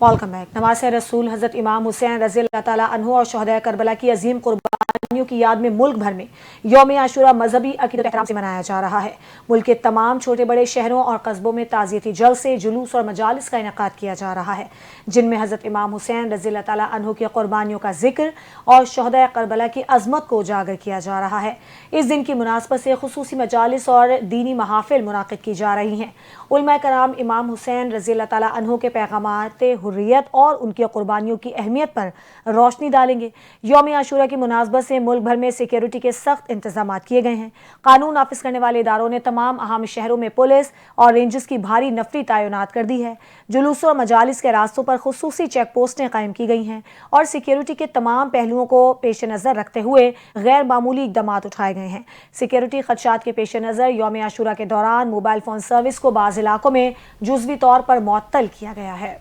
Welcome back. नवासे रसूल हज़रत इमाम हुसैन रज़ी अल्लाह ताला अन्हु और शहदाए करबला की अजीम कुर्बानियों की याद में मुल्क भर में यौम आशूरा मजहबी अकीदत एहतराम से मनाया जा रहा है। मुल्क के तमाम छोटे बड़े शहरों और कस्बों में ताज़ियती जलसे, जुलूस और मजालिस का इनेकाद किया जा रहा है, जिनमें हज़रत इमाम हुसैन रज़ी अल्लाह ताला अन्हु की कुर्बानियों का जिक्र और शहदाए करबला की अजमत को उजागर किया जा रहा है। इस दिन की मुनासबत से खुसूसी मजालिस और दीनी महाफिल मुनाकिद की जा रही हैं। उलमा कराम इमाम हुसैन रज़ी अल्लाह ताला अन्हु के पैगामात हुर्रियत और उनकी कुर्बानियों की अहमियत पर रोशनी डालेंगे। यौम आशूरा की मुनासबत से मुल्क भर में सिक्योरिटी के सख्त इंतजाम किए गए हैं। कानून नाफिज करने वाले इदारों ने तमाम अहम शहरों में पुलिस और रेंजर्स की भारी नफरी तैनात कर दी है। जुलूस और मजालिस के रास्तों पर खुसूसी चेक पोस्टें कायम की गई हैं और सिक्योरिटी के तमाम पहलुओं को पेश नज़र रखते हुए गैर मामूली इकदाम उठाए गए हैं। सिक्योरिटी खदशात के पेश नज़र यौम आशूरा के दौरान मोबाइल फोन सर्विस को बाज़ इलाकों में जुज़वी तौर पर मुअत्तल किया गया है।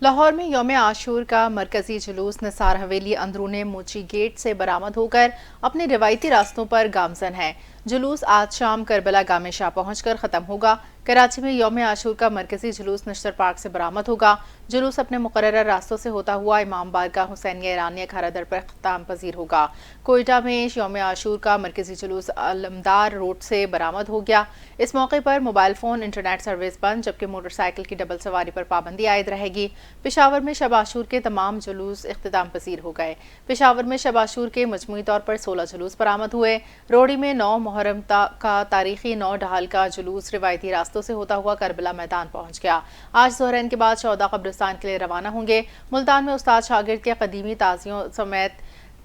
लाहौर में यौम आशूर का मरकजी जुलूस निसार हवेली अंदरूने मोची गेट से बरामद होकर अपने रिवायती रास्तों पर गामजन है। जुलूस आज शाम करबला गामे शाह पहुंचकर ख़त्म होगा। कराची में यौम आशूर का मरकजी जुलूस नश्तर पार्क से बरामद होगा। जुलूस अपने मुकर्रर रास्तों से होता हुआ इमाम बारगाह हुसैनिया ईरानिया खारादर पर ख़त्म पजीर होगा। कोयटा में यौम आशूर का मरकजी जुलूस अलमदार रोड से बरामद हो गया। इस मौके पर मोबाइल फ़ोन इंटरनेट सर्विस बंद, जबकि मोटरसाइकिल की डबल सवारी पर पाबंदी आयद रहेगी। पेशावर में शब आशूर के तमाम जुलूस इख्तिताम पजीर हो गए। पेशावर में शब आशूर के मजमूई तौर पर 16 जुलूस बरामद हुए। रोहड़ी में 9 मुहर्रम का तारीखी 9 ढाल का जुलूस रिवायती रास्तों से होता हुआ करबला मैदान पहुंच गया। आज ज़ोहरैन के बाद 14 कब्रिस्तान के लिए रवाना होंगे। मुल्तान में उस्ताद शागिर्द के कदीमी ताज़ियों समेत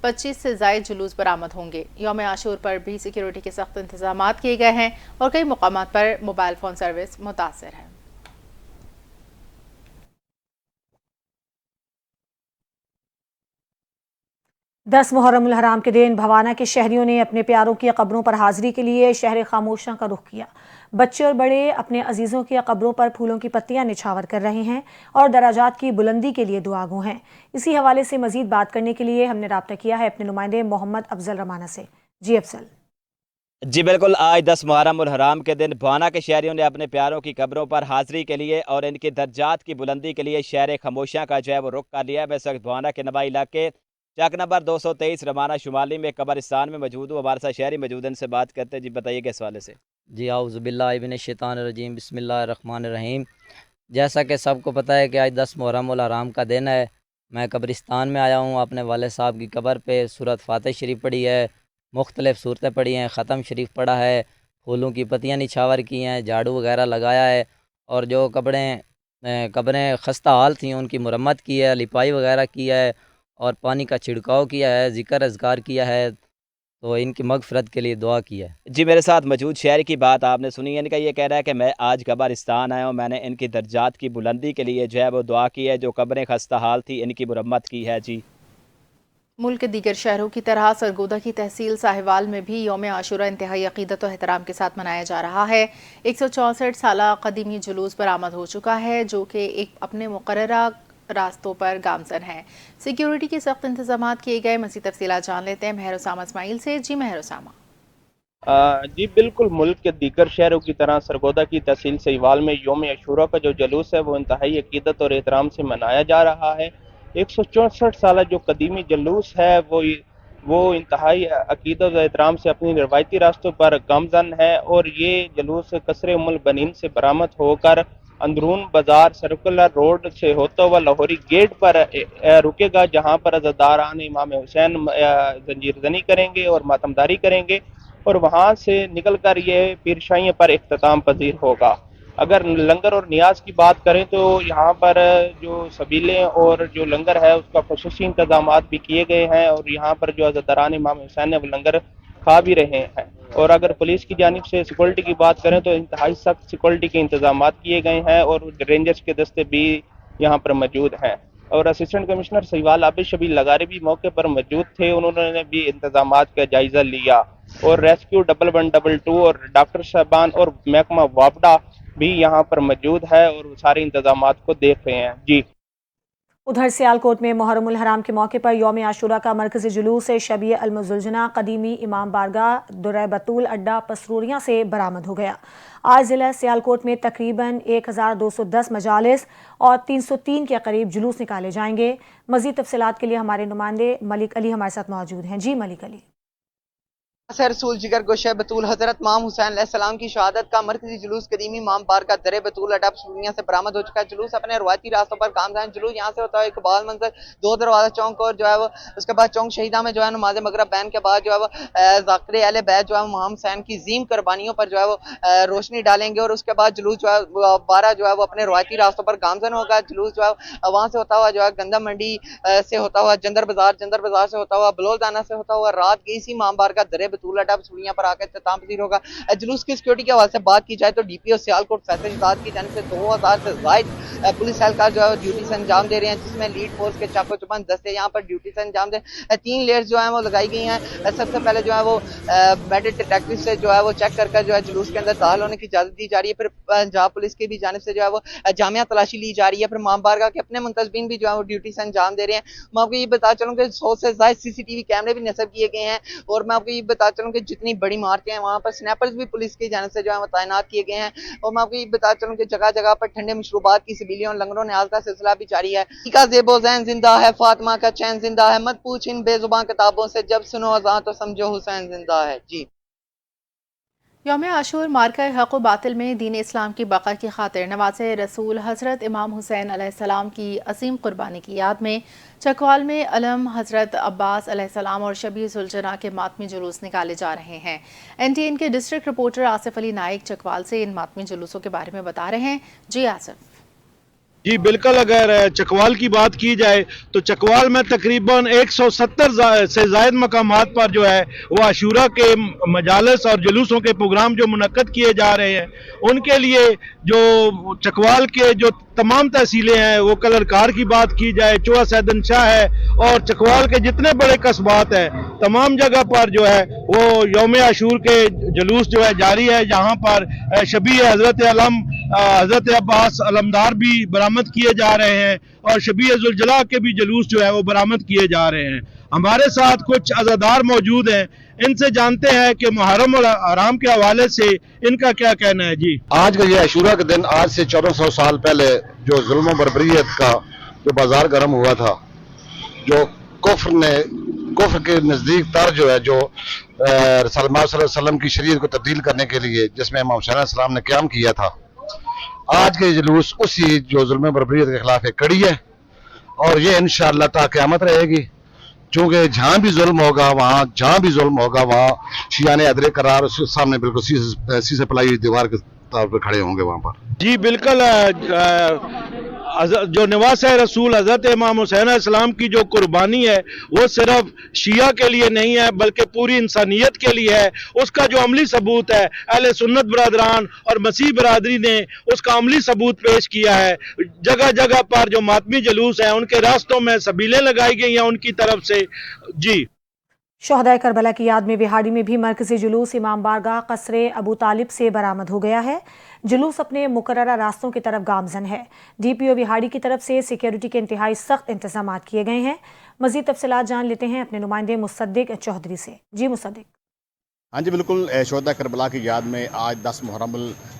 25 से ज़ायद जुलूस बरामद होंगे। यौम आशूर पर भी सिक्योरिटी के सख्त इंतजाम किए गए हैं और कई मुकामात पर मोबाइल फ़ोन सर्विस मुतासर है। 10 मुहर्रम उल हराम के दिन भवाना के शहरियों ने अपने प्यारों की कब्रों पर हाजिरी के लिए शहर खामोशा का रुख किया। बच्चे और बड़े अपने अजीज़ों की कब्रों पर फूलों की पत्तियां निछावर कर रहे हैं और दराजात की बुलंदी के लिए दुआगो हैं। इसी हवाले से मजीद बात करने के लिए हमने राब्ता किया है अपने नुमाइंदे मोहम्मद अफजल रमाना से। जी अफजल। जी बिल्कुल, आज 10 मुहर्रम उल हराम के दिन भवाना के शहरियों ने अपने प्यारों की कब्रों पर हाजिरी के लिए और इनकी दर्जात की बुलंदी के लिए शहर खामोशा का जो है वो रुख कर लिया है। मैं इस वक्त भवाना के नवाई इलाके चक नंबर 223 रमाना शुमाली में कब्रिस्तान में मौजूद हूँ। हमारे साथ शहरी मौजूद हैं, इनसे बात करते हैं। जी बताइए किस हवाले से। जी आउज़ुबिल्लाहि मिनश्शैतानिर्रजीम बिस्मिल्लाहिर्रहमानिर्रहीम। जैसा कि सबको पता है कि आज 10 मुहर्रम उल हराम का दिन है। मैं कब्रिस्तान में आया हूँ। अपने वाले साहब की कब्र पे सूरत फातिह शरीफ पढ़ी है, मुख्तलिफ़ सूरतें पढ़ी हैं, ख़त्म शरीफ पढ़ा है, फूलों की पत्तियाँ निछावर की हैं, झाड़ू वगैरह लगाया है और जो कब्रें खस्ता हाल थी उनकी मुरम्मत की है, लिपाई वगैरह किया है और पानी का छिड़काव किया है, ज़िक्र अज़कार किया है, तो इनकी मगफ़रत के लिए दुआ की है। जी मेरे साथ मौजूद शहर की बात आपने सुनी है। इनका ये कह रहा है कि मैं आज कब्रिस्तान आया हूँ, मैंने इनकी दर्जात की बुलंदी के लिए जो है वो दुआ की है, जो कब्रें खस्ता हाल थी इनकी मुरम्मत की है। जी मुल्क के दीगर शहरों की तरह सरगोदा की तहसील साहिवाल में भी यौम आशूरा इंतहाई अकीदत और एहतराम के साथ मनाया जा रहा है। 164 साला कदीमी जुलूस बरामद हो चुका है, जो कि एक अपने मुकर्ररा रास्तों पर गामजन है। सिक्योरिटी के सख्त इंतजाम किए गए। मज़ीद तफसीलात जान लेते हैं महर उसामा इस्माइल से। जी महर उसामा। जी बिल्कुल, मुल्क के दीगर शहरों की तरह सरगोदा की तहसील सहीवाल में यौम आशूरा का जो जुलूस है वो इंतहाई अकीदत और एहतराम से मनाया जा रहा है। 164 साल जो कदीमी जुलूस है वो इंतहाई अकीदत और एहतराम से अपनी रवायती रास्तों पर गामजन है और ये जुलूस कसरे उमुल बनीन से बरामद होकर अंदरून बाजार सर्कुलर रोड से होता हुआ लाहौरी गेट पर रुकेगा, जहाँ पर अज़ादारान इमाम हुसैन जंजीर जनी करेंगे और मातमदारी करेंगे और वहाँ से निकल कर ये पीरशाइयों पर इख्तिताम पजीर होगा। अगर लंगर और नियाज की बात करें तो यहाँ पर जो सबीलें और जो लंगर है उसका ख़ुसूसी इंतजाम भी किए गए हैं और यहाँ पर जो अज़ादारान इमाम हुसैन है वो लंगर खा भी रहे हैं। और अगर पुलिस की जानिब से सिक्योरिटी की बात करें तो इंतहाई सख्त सिक्योरिटी के इंतजाम किए गए हैं और रेंजर्स के दस्ते भी यहाँ पर मौजूद हैं। और असिस्टेंट कमिश्नर सहीवाल आबिद शबीर लगारे भी मौके पर मौजूद थे, उन्होंने भी इंतजाम का जायजा लिया और रेस्क्यू 1112 और डॉक्टर साहबान और महकमा वापडा भी यहाँ पर मौजूद है और सारे इंतजाम को देख रहे हैं। जी उधर सियालकोट में मुहर्रमुल हराम के मौके पर यौम आशूरा का मरकजी जुलूस शबीए अलमुजुलजना कदीमी इमाम बारगाह दुर्र बतूल अड्डा पसरूरियाँ से बरामद हो गया। आज ज़िला सियालकोट में तकरीबन 1210 मजालिस और 303 के करीब जुलूस निकाले जाएंगे। मज़ीद तफसीलात के लिए हमारे नुमाइंदे मलिक अली हमारे साथ मौजूद हैं। जी मलिक अली। रसूल जिगर गोशे बतूल हजरत इमाम हुसैन अलैहिस्सलाम की शहादत का मरकजी जुलूस कदीमी इमाम बारगाह दरे बतूल अड्डा पसरूरियाँ से बरामद हो चुका है। जुलूस अपने रवायती रास्तों पर गामज़न जुलूस यहाँ से होता है इकबाल मंजर, दो दरवाजा चौक और जो है वो उसके बाद चौक शहीदा में जो है नमाज मगरिब बैन के बाद जो है वो ज़ाकिर अहले बैत जो है इमाम हुसैन की ज़ीम कुर्बानियों पर जो है वो रोशनी डालेंगे और उसके बाद जुलूस जो है बारह जो है वो अपने रवायती रास्तों पर गामज़न होगा। जुलूस जो है वहाँ से होता हुआ जो है गंदा मंडी से होता हुआ जंदर बाजार से होता हुआ बलोलदाना से होता हुआ रात गई सी इमाम बारगाह दरे बतूल अड्डा पसरूरियाँ पर आकर इख्तिताम पजीर होगा। जुलूस की सिक्योरिटी के हवाले से बात की जाए तो डीपीओ सियालकोट फैसल शहजाद की जानिब से 2000 से ज़ायद पुलिस एहलकार जो है ड्यूटी से अंजाम दे रहे हैं, जिसमें लीड फोर्स के चाको चुबंद दस्ते यहाँ पर ड्यूटी से अंजाम दे। 3 लेयर्स जो है वो लगाई गई हैं। सबसे पहले जो है वो मेटल डिटेक्टिव से जो है वो चेक कर जो है जुलूस के अंदर दाखिल होने की इजाजत दी जा रही है। फिर पंजाब पुलिस की भी जानिब से जो है वो जामिया तलाशी ली जा रही है। फिर इमाम बारगाह के अपने मुंतजबीन भी जो है वो ड्यूटी से अंजाम दे रहे हैं। मैं आपको ये बता चलूँ कि 100 से ज़ायद CCTV कैमरे भी नस्ब किए गए हैं और मैं आपको ये बता चलूँ कि जितनी बड़ी इमारतें हैं वहाँ पर स्नैपर्स भी पुलिस की जानिब से जो है वो तैनात किए गए हैं। और मैं आपको ये बता चलूँ कि जगह जगह पर ठंडे मशरूबात की सिबिलियों लंगरों ने का सिलसिला भी जारी है। ज़ेबो ज़ैन जिंदा है, फातिमा का चैन जिंदा है, मत पूछ इन बेजुबान किताबों से, जब सुनो अज़ान तो समझो हुसैन जिंदा है। जी। यौम आशूर मार्का हक़ व बातिल में दीन इस्लाम की बक़ा की खातिर नवाज़े रसूल हज़रत इमाम हुसैन अलैहिस्सलाम की असीम कुर्बानी की याद में चकवाल में अलम हज़रत अब्बास अलैहिस्सलाम और शबीए ज़ुलजना के मातमी जुलूस निकाले जा रहे हैं। NTN के डिस्ट्रिक्ट रिपोर्टर आसिफ अली नाइक चकवाल से इन मातमी जुलूसों के बारे में बता रहे हैं। जी आसिफ। जी बिल्कुल, अगर चकवाल की बात की जाए तो चकवाल में तकरीबन 170 से ज़ायद मकामात पर जो है वो आशूरा के मजालिस और जुलूसों के प्रोग्राम जो मुनक्कद किए जा रहे हैं, उनके लिए जो चकवाल के जो तमाम तहसीलें हैं, वो कलरकार की बात की जाए, चोआ सैदन शाह है और चकवाल के जितने बड़े कस्बात हैं, तमाम जगह पर जो है वो यौम आशूर के जुलूस जो है जारी है। जहाँ पर शबीए हज़रत अलम हज़रत अब्बास अलमदार भी बरामद किए जा रहे हैं और शबीए ज़ुलजला के भी जुलूस जो है वो बरामद किए जा रहे हैं। हमारे साथ कुछ अज़ादार मौजूद हैं, इनसे जानते हैं कि मुहर्रम हराम के हवाले से इनका क्या कहना है। जी, आज का ये आशूरा का दिन आज से 1400 साल पहले जो जुल्म बर्बरियत का जो बाजार गर्म हुआ था, जो कुफ्र के नज़दीक तर जो है, जो रसूल सल्लल्लाहु अलैहि वसल्लम की शरीयत को तब्दील करने के लिए जिसमें इमाम हुसैन अलैहिस्सलाम ने क़याम किया था, आज के जुलूस उसी जो जुल्म बर्बरियत के खिलाफ एक कड़ी है और ये इंशाअल्लाह ता क़यामत रहेगी। चूँकि जहाँ भी जुल्म होगा वहाँ शियाने अदरे करार उसके सामने बिल्कुल शीशे पलाई हुई दीवार के तौर पर खड़े होंगे वहाँ पर। जी बिल्कुल, जो नवासे रसूल हज़रत इमाम हुसैन अलैहिस्सलाम की जो कुर्बानी है वो सिर्फ शिया के लिए नहीं है बल्कि पूरी इंसानियत के लिए है। उसका जो अमली सबूत है अहले सुन्नत बरादरान और मसीह बरादरी ने उसका अमली सबूत पेश किया है। जगह जगह पर जो मातमी जुलूस हैं उनके रास्तों में सबीलें लगाई गई हैं उनकी तरफ से। जी, शहदाए करबला की याद में बिहाड़ी में भी मरकजी जुलूस इमाम बारगाह कसरे अबू तालिब से बरामद हो गया है। जुलूस अपने मुकर्ररा रास्तों की तरफ गामजन है। DPO बिहाड़ी की तरफ से सिक्योरिटी के इंतहाई सख्त इंतजाम किए गए हैं। मज़ीद तफसीलात जान लेते हैं अपने नुमाइंदे मुसद्दिक चौधरी से। जी मुसद्दिक। हाँ जी बिल्कुल, शहदा करबला की याद में आज 10 मुहर्रम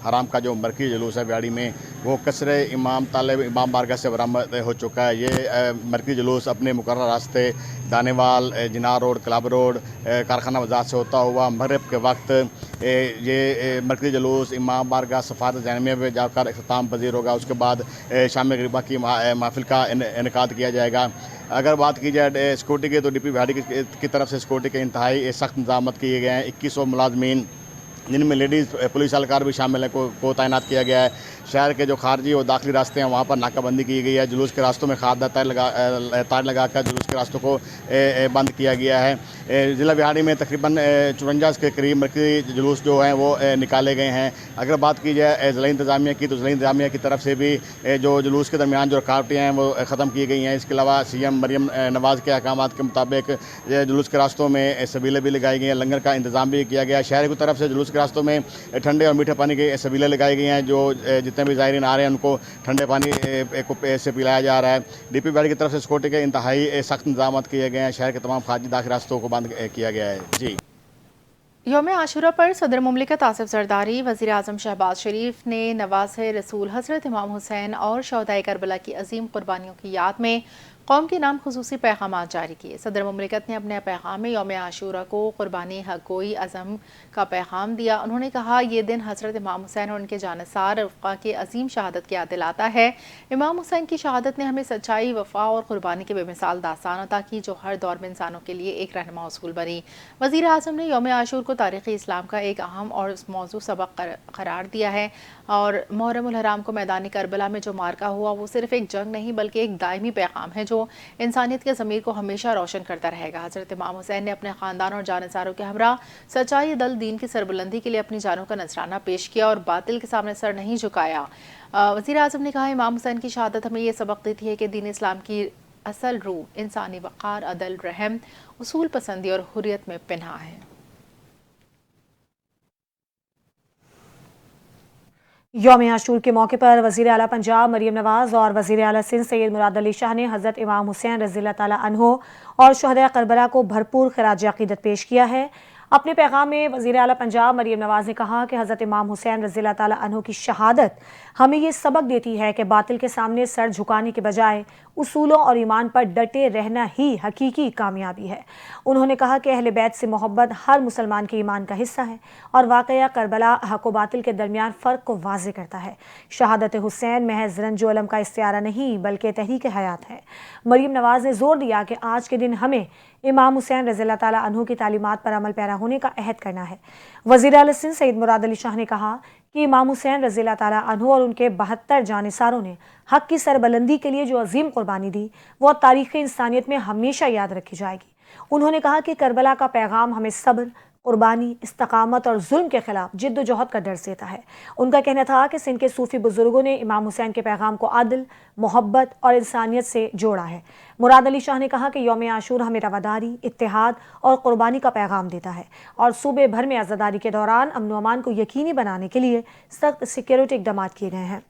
हराम का जो मरकज़ी जुलूस है बिहाड़ी में, वो कसरे इमाम तालिब इमाम बारगाह से बरामद हो चुका है। ये मरकज़ी जुलूस अपने मुकर्रर रास्ते दानेवाल, जिनार रोड, क्लब रोड, कारखाना बाजार से होता हुआ मगरिब के वक्त ये मरकज़ी जुलूस इमाम बारगाह सफ़ात ज़ैनमिया में जाकर इख्तिताम पजीर होगा। उसके बाद शाम गरीबा की महफिल का इनेकाद किया जाएगा। अगर बात की जाए सिक्योरिटी की तो DPO बिहाड़ी की तरफ से सिक्योरिटी के इंतहाई सख्त इंतजाम किए गए हैं। 2100 मुलाजमीन जिनमें लेडीज़ पुलिस एहलकार भी शामिल है को तैनात किया गया है। शहर के जो खारजी और दाखिली रास्ते हैं वहाँ पर नाकाबंदी की गई है। जुलूस के रास्तों में खादा तार लगाकर जुलूस के रास्तों को बंद किया गया है। ज़िला बिहाड़ी में तकरीबन 54 के करीब मरकज़ी जुलूस जो हैं वो निकाले गए हैं। अगर बात की जाए ज़िला इंतज़ामिया की, तो ज़िला इंतज़ामिया की तरफ से भी जो जुलूस के दरमियान जो रुकावटें हैं वो ख़त्म की गई हैं। इसके अलावा CM मरियम नवाज़ के अहकामात के मुताबिक जुलूस के रास्तों में सबीलें भी लगाई गई हैं, लंगर का इंतज़ाम भी किया गया। शहर की तरफ से जुलूस के रास्तों में ठंडे और मीठे पानी की सबीलें लगाई गई हैं। जो जितने भी ज़ायरीन आ रहे हैं उनको ठंडे पानी से पिलाया जा रहा है। DP बिहाड़ी की तरफ से सिक्योरिटी के इंतहाई सख्त इंतजाम किए गए हैं। शहर के तमाम खारिजी दाखिल रास्तों को बंद किया गया है। जी। यौम आशूरा पर सदर मुमलिकत आसिफ जरदारी, वज़ीर आज़म शहबाज शरीफ ने नवाज़ रसूल हज़रत इमाम हुसैन और शहदाए करबला की अजीम कुर्बानियों की याद में कौम के नाम खुसूसी पैगामात जारी किए। सदर मुमलिकत ने अपने पैगाम में यौम आशूरा को कुर्बानी हक़ोई अज़म का पैगाम दिया। उन्होंने कहा, ये दिन हज़रत इमाम हुसैन और उनके जानसार रफ़क़ा के अजीम शहादत की याद दिलाता है। इमाम हुसैन की शहादत ने हमें सच्चाई, वफ़ा और कुर्बानी के बेमिसाल दास्तान अता की, जो हर दौर में इंसानों के लिए एक रहनुमा उसूल बनी। वज़ीर आज़म ने यौम आशूर को तारीख़ इस्लाम का एक अहम और मौजू सबक करार दिया है और मुहर्रम उल हराम को मैदानी करबला में जो मार्का हुआ वो सिर्फ एक जंग नहीं बल्कि एक दायमी पैगाम है जो इंसानियत के ज़मीर को हमेशा रोशन करता रहेगा। हज़रत इमाम हुसैन ने अपने ख़ानदान और जानसारों के हमरा सच्चाई, दल, दीन की सरबुलंदी के लिए अपनी जानों का नजराना पेश किया और बातिल के सामने सर नहीं झुकाया। वज़ीर आज़म ने कहा, इमाम हुसैन की शहादत हमें ये सबक देती है कि दीन इस्लाम की असल रूह इंसानी वक़ार, अदल, रहम, उसूल पसंदी और हुर्रियत में पनाह है। यौम आशूर के मौके पर वज़ीर आला पंजाब मरियम नवाज़ और वज़ीर आला सिंध सैयद मुराद अली शाह ने हज़रत इमाम हुसैन रज़ियल्लाहु ताला अन्हो और शहदाए करबला को भरपूर खिराज अक़ीदत पेश किया है। अपने पैगाम में वज़ीर आला पंजाब मरियम नवाज़ ने कहा कि हज़रत इमाम हुसैन रज़ियल्लाहु ताला अन्हो की शहादत हमें ये सबक देती है कि बातिल के सामने सर झुकाने के बजाय उसूलों और ईमान पर डटे रहना ही हकीकी कामयाबी है। उन्होंने कहा कि अहले बैत से मोहब्बत हर मुसलमान के ईमान का हिस्सा है और वाक़या करबला हक़ व बातिल के दरमियान फ़र्क को वाज़े करता है। शहादत हुसैन महज रंजो अलम का इस्तियारा नहीं बल्कि तहरीक हयात है। मरियम नवाज़ ने ज़ोर दिया कि आज के दिन हमें इमाम हुसैन रज़ियल्लाहु ताला अन्हु की तालीमात पर अमल पैरा होने का अहद करना है। वज़ीर आला सिंध सैयद मुराद अली शाह ने कहा कि इमाम हुसैन रज़ियल्लाहु ताला अन्हु और उनके 72 जानिसारों ने हक़ की सरबलंदी के लिए जो अजीम कुर्बानी दी वो तारीख़ इंसानियत में हमेशा याद रखी जाएगी। उन्होंने कहा कि करबला का पैगाम हमें सब्र, कुर्बानी, इस्तकामत और जुल्म के खिलाफ जिद्दोजहद का दर्स देता है। उनका कहना था कि सिंध के सूफी बुजुर्गों ने इमाम हुसैन के पैगाम को आदिल, मोहब्बत और इंसानियत से जोड़ा है। मुराद अली शाह ने कहा कि यौम आशूर हमें रवादारी, इत्तेहाद और कुर्बानी का पैगाम देता है और सूबे भर में आज़ादारी के दौरान अमन व अमान को यकीनी बनाने के लिए सख्त सिक्योरिटी इक़दाम किए गए हैं।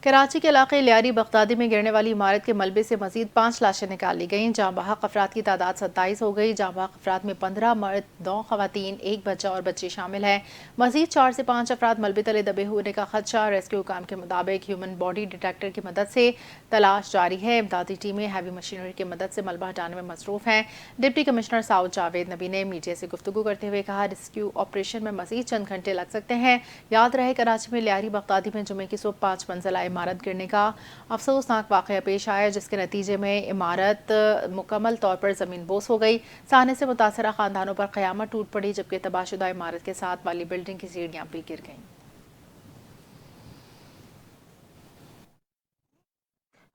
कराची के इलाके लियारी बगदादी में गिरने वाली इमारत के मलबे से मजीद 5 लाशें निकाल ली गईं। जाँ बहक अफराद की तादाद 27 हो गई। जाँ बहक अफराद में 15 मर्द, 2 खवातीन, 1 बच्चा और बच्ची शामिल है। मजीद 4 से 5 अफराद मलबे तले दबे होने का खदशा। रेस्क्यू काम के मुताबिक ह्यूमन बॉडी डिटेक्टर की मदद से तलाश जारी है। इमदादी टीमें हैवी मशीनरी की मदद से मलबा हटाने में मसरूफ हैं। डिप्टी कमिश्नर साउद जावेद नबी ने मीडिया से गुफ्तगू करते हुए कहा, रेस्क्यू ऑपरेशन में मजीद चंद घंटे लग सकते हैं। याद रहे, कराची में लियारी बगदादी में जुमे की सुबह 5 मंजिला इमारत गिरने का अफसोसनाक वाक़या पेश आया, जिसके नतीजे में इमारत मुकम्मल तौर पर ज़मीन बोस हो गई। साने से मुतासरा ख़ानदानों पर क़यामत टूट पड़ी, जबकि तबाहशुदा इमारत के साथ वाली बिल्डिंग की सीढ़ियाँ भी गिर गईं।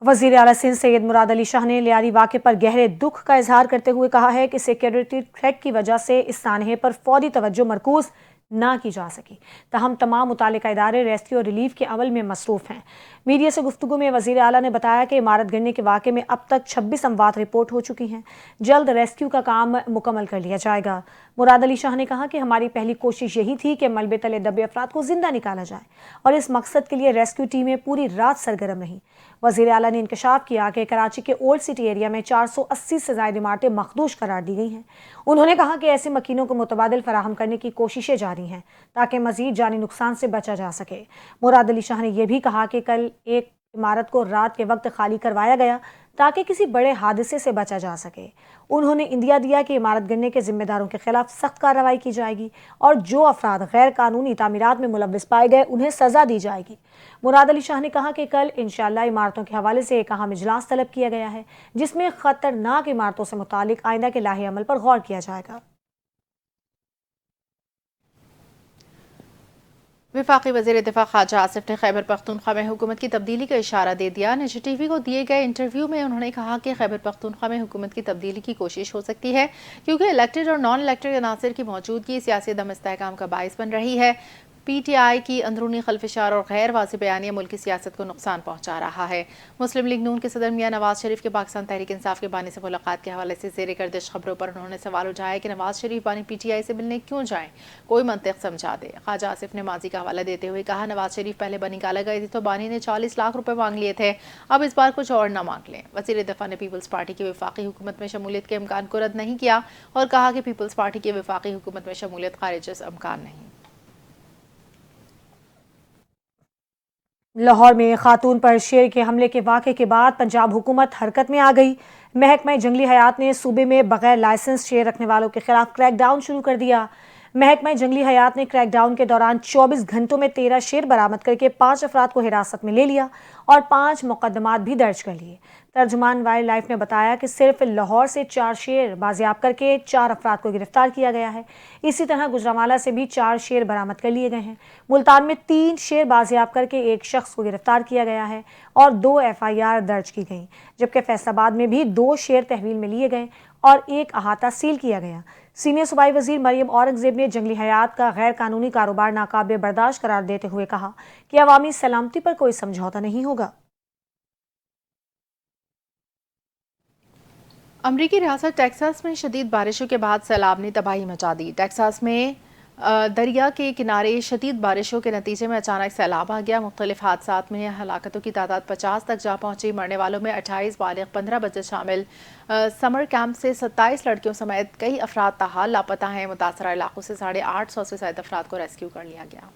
वज़ीर आला सिंध सैयद मुराद अली शाह ने लियारी वाक़े पर गहरे दुख का इजहार करते हुए कहा है कि सिक्योरिटी थ्रेट की वजह से इस सानहे पर फौरी तवज्जो मरकूज़ ना की जा सकी। तहम तमाम मुतालिका इदारे रेस्क्यू और रिलीफ के अमल में मसरूफ़ हैं। मीडिया से गुफ्तगू में वज़ीर आला ने बताया कि इमारत गिरने के वाक़े में अब तक 26 अमवात रिपोर्ट हो चुकी हैं। जल्द रेस्क्यू का काम मुकम्मल कर लिया जाएगा। मुराद अली शाह ने कहा कि हमारी पहली कोशिश यही थी कि मलबे तले दबे अफराद को जिंदा निकाला जाए और इस मकसद के लिए रेस्क्यू टीमें पूरी रात सरगर्म रहीं। वज़ीर आला ने इंकशाफ किया कि कराची के ओल्ड सिटी एरिया में 480 से ज़ायद इमारतें मखदूश करार दी गई हैं। उन्होंने कहा कि ऐसे मकीनों को मुतबादिल फराहम करने की कोशिशें जारी हैं ताकि मज़ीद जानी नुकसान से बचा जा सके। मुराद अली शाह ने यह भी कहा कि कल एक इमारत को रात के वक्त खाली करवाया गया ताकि किसी बड़े हादसे से बचा जा सके। उन्होंने इंदिया दिया कि इमारत गिरने के जिम्मेदारों के खिलाफ सख्त कार्रवाई की जाएगी और जो अफराद गैर कानूनी तामीरात में मुलव्विस पाए गए उन्हें सजा दी जाएगी। मुराद अली शाह ने कहा कि कल इंशाअल्लाह इमारतों के हवाले से एक अहम इजलास तलब किया गया है, जिसमें खतरनाक इमारतों से मुतालिक आइंदा के लाहे अमल पर गौर किया जाएगा। वफाकी वज़ीर दिफा ख्वाजा आसिफ ने खैबर पख्तूनख्वा में हुकूमत की तब्दीली का इशारा दे दिया। निजी टीवी को दिए गए इंटरव्यू में उन्होंने कहा कि खैबर पख्तूनख्वा में हुकूमत की तब्दीली की कोशिश हो सकती है, क्योंकि इलेक्टेड और नॉन इलेक्टेड अनासर की मौजूदगी सियासी अदम इस्तेहकाम का बाइस बन रही है। PTI की अंदरूनी खलफिशार और गैर वाज़िह बयानिया मुल्क की सियासत को नुकसान पहुंचा रहा है। मुस्लिम लीग नून के सदर मियां नवाज शरीफ के पाकिस्तान तहरीक इंसाफ के बानी से मुलाकात के हवाले से ज़ेर गर्दिश खबरों पर उन्होंने सवाल उठाया कि नवाज शरीफ बानी PTI से मिलने क्यों जाएं, कोई मंतिक समझा दे। ख्वाजा आसिफ ने माजी का हवाला देते हुए कहा, नवाज शरीफ पहले बनी गाला गए थे तो बानी ने 40 लाख रुपए मांग लिए थे, अब इस बार कुछ और न मांग लें। वज़ीर दिफा ने पीपल्स पार्टी की वफाकी हुकूमत में शमूलियत के इम्कान को रद्द नहीं किया और कहा कि पीपल्स पार्टी की वफाकी हुकूमत में शमूलियत खारिज इम्कान नहीं। लाहौर में खातून पर शेर के हमले के वाक़े के बाद पंजाब हुकूमत हरकत में आ गई। महकमा जंगली हयात ने सूबे में बगैर लाइसेंस शेर रखने वालों के खिलाफ क्रैकडाउन शुरू कर दिया। महकमा जंगली हयात ने क्रैकडाउन के दौरान 24 घंटों में 13 शेर बरामद करके 5 अफराद को हिरासत में ले लिया और 5 मुकदमात भी दर्ज कर लिए। तर्जुमान वाइल्ड लाइफ ने बताया कि सिर्फ लाहौर से 4 शेर बाजियाब करके 4 अफराद को गिरफ्तार किया गया है। इसी तरह गुजरांवाला से भी 4 शेर बरामद कर लिए गए हैं। मुल्तान में 3 शेर बाजियाब करके 1 शख्स को गिरफ्तार किया गया है और 2 FIR दर्ज की गई, जबकि फैसलाबाद में भी 2 शेर तहवील में लिए गए और 1 अहाता सील किया गया। सीनियर सूबाई वजीर मरियम औरंगजेब ने जंगली हयात का गैर कानूनी कारोबार नाकाबिल बर्दाश्त करार देते हुए कहा कि अवामी सलामती पर कोई समझौता नहीं होगा। अमरीकी रियासत टेक्सास में शदीद बारिशों के बाद सैलाब ने तबाही मचा दी। टेक्सास में दरिया के किनारे शदीद बारिशों के नतीजे में अचानक सैलाब आ गया। मुख्तलिफ हादसात में हलाकतों की तादाद 50 तक जा पहुंची। मरने वालों में 28 बालिग, 15 बच्चे शामिल। समर कैंप से 27 लड़कियों समेत कई अफराद ताहाल लापता हैं। मुतासरा इलाकों से 850 से ज्यादा अफराद को रेस्क्यू कर लिया गया।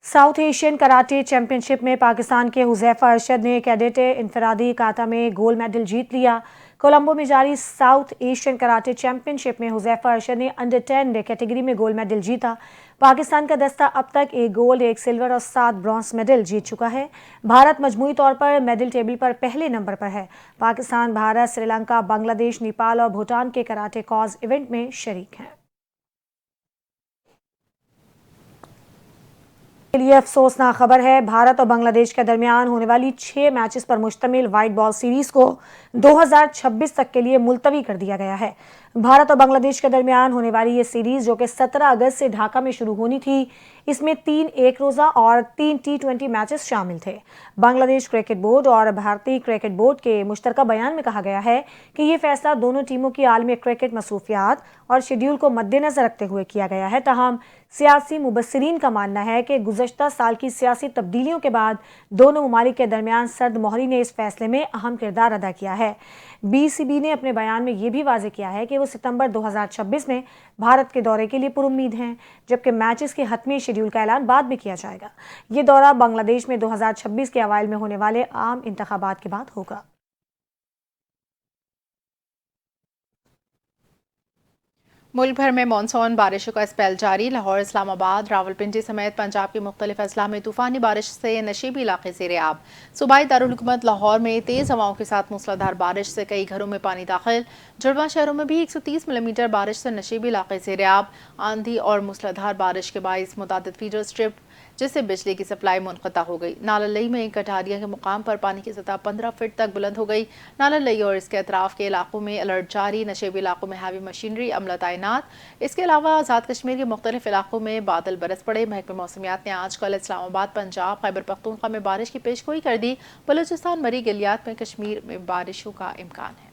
साउथ एशियन कराटे चैंपियनशिप में पाकिस्तान के हुज़ैफा अरशद ने कैडेट इनफरादी काता में गोल्ड मेडल जीत लिया। कोलंबो में जारी साउथ एशियन कराटे चैंपियनशिप में हुज़ैफा अरशद ने अंडर 10 कैटेगरी में गोल्ड मेडल जीता। पाकिस्तान का दस्ता अब तक 1 गोल्ड, 1 सिल्वर और 7 ब्रॉन्ज मेडल जीत चुका है। भारत मजमूई तौर पर मेडल टेबल पर पहले नंबर पर है। पाकिस्तान, भारत, श्रीलंका, बांग्लादेश, नेपाल और भूटान के कराटे कॉज इवेंट में शरीक हैं। के लिए अफसोसनाक खबर है, भारत और बांग्लादेश के दरमियान होने वाली 6 मैचेस पर मुश्तमिल वाइट बॉल सीरीज को 2026 तक के लिए मुलतवी कर दिया गया है। भारत और बांग्लादेश के दरमियान होने वाली ये सीरीज, जो कि 17 अगस्त से ढाका में शुरू होनी थी, इसमें 3 एक रोज़ा और 3 T20 मैचेस शामिल थे। बांग्लादेश क्रिकेट बोर्ड और भारतीय क्रिकेट बोर्ड के मुश्तरका बयान में कहा गया है कि ये फैसला दोनों टीमों की आलमी क्रिकेट मसरूफियात और शेड्यूल को मद्देनजर रखते हुए किया गया है। तहम सियासी मुबस्सिरीन का मानना है कि गुज़श्ता साल की सियासी तब्दीलियों के बाद दोनों ममालिक के दरमियान सर्द मोहरी ने इस फैसले में अहम किरदार अदा किया है। BCB ने अपने बयान में यह भी वाज़ेह किया है कि वो सितंबर 2026 में भारत के दौरे के लिए पुरुम्मीद हैं, जबकि मैचेस के हतमी शेड्यूल का ऐलान बाद में किया जाएगा। ये दौरा बांग्लादेश में 2026 के अवाइल में होने वाले आम इंतखाबात के बाद होगा। मुल्क भर में मानसून बारिशों का स्पेल जारी। लाहौर, इस्लामाबाद, रावलपिंडी समेत पंजाब के मुख्तलिफ अजला में तूफानी बारिश से नशीबी इलाके ज़ेर-ए-आब। सूबाई दारुल हुकूमत लाहौर में तेज़ हवाओं के साथ मूसलाधार बारिश से कई घरों में पानी दाखिल। जुड़वा शहरों में भी 130 मिलीमीटर बारिश से नशीबी इलाके ज़ेर-ए-आब। आंधी और मूसलाधार बारिश के बाइस मुतादिद फीडर स्ट्रिप, जिससे बिजली की सप्लाई मुनक़ता हो गई। नाललई में कटारिया के मुकाम पर पानी की सतह 15 फीट तक बुलंद हो गई। नाललई और इसके अतराफ के इलाकों में अलर्ट जारी। नशेबी इलाकों में हैवी मशीनरी अमला तैनात। इसके अलावा आज़ाद कश्मीर के मुख्तलिफ इलाकों में बादल बरस पड़े। महकमे मौसमियात ने आज कल इस्लामाबाद, पंजाब, खैबर पख्तूनख्वा में बारिश की पेशगोई कर दी। बलूचिस्तान, मरी, गलियात में कश्मीर में बारिशों का इम्कान है।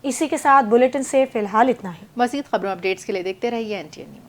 इसी के साथ बुलेटिन से फिलहाल इतना ही। मज़ीद खबरों अपडेट्स के लिए देखते रहिए NTN न्यूज़।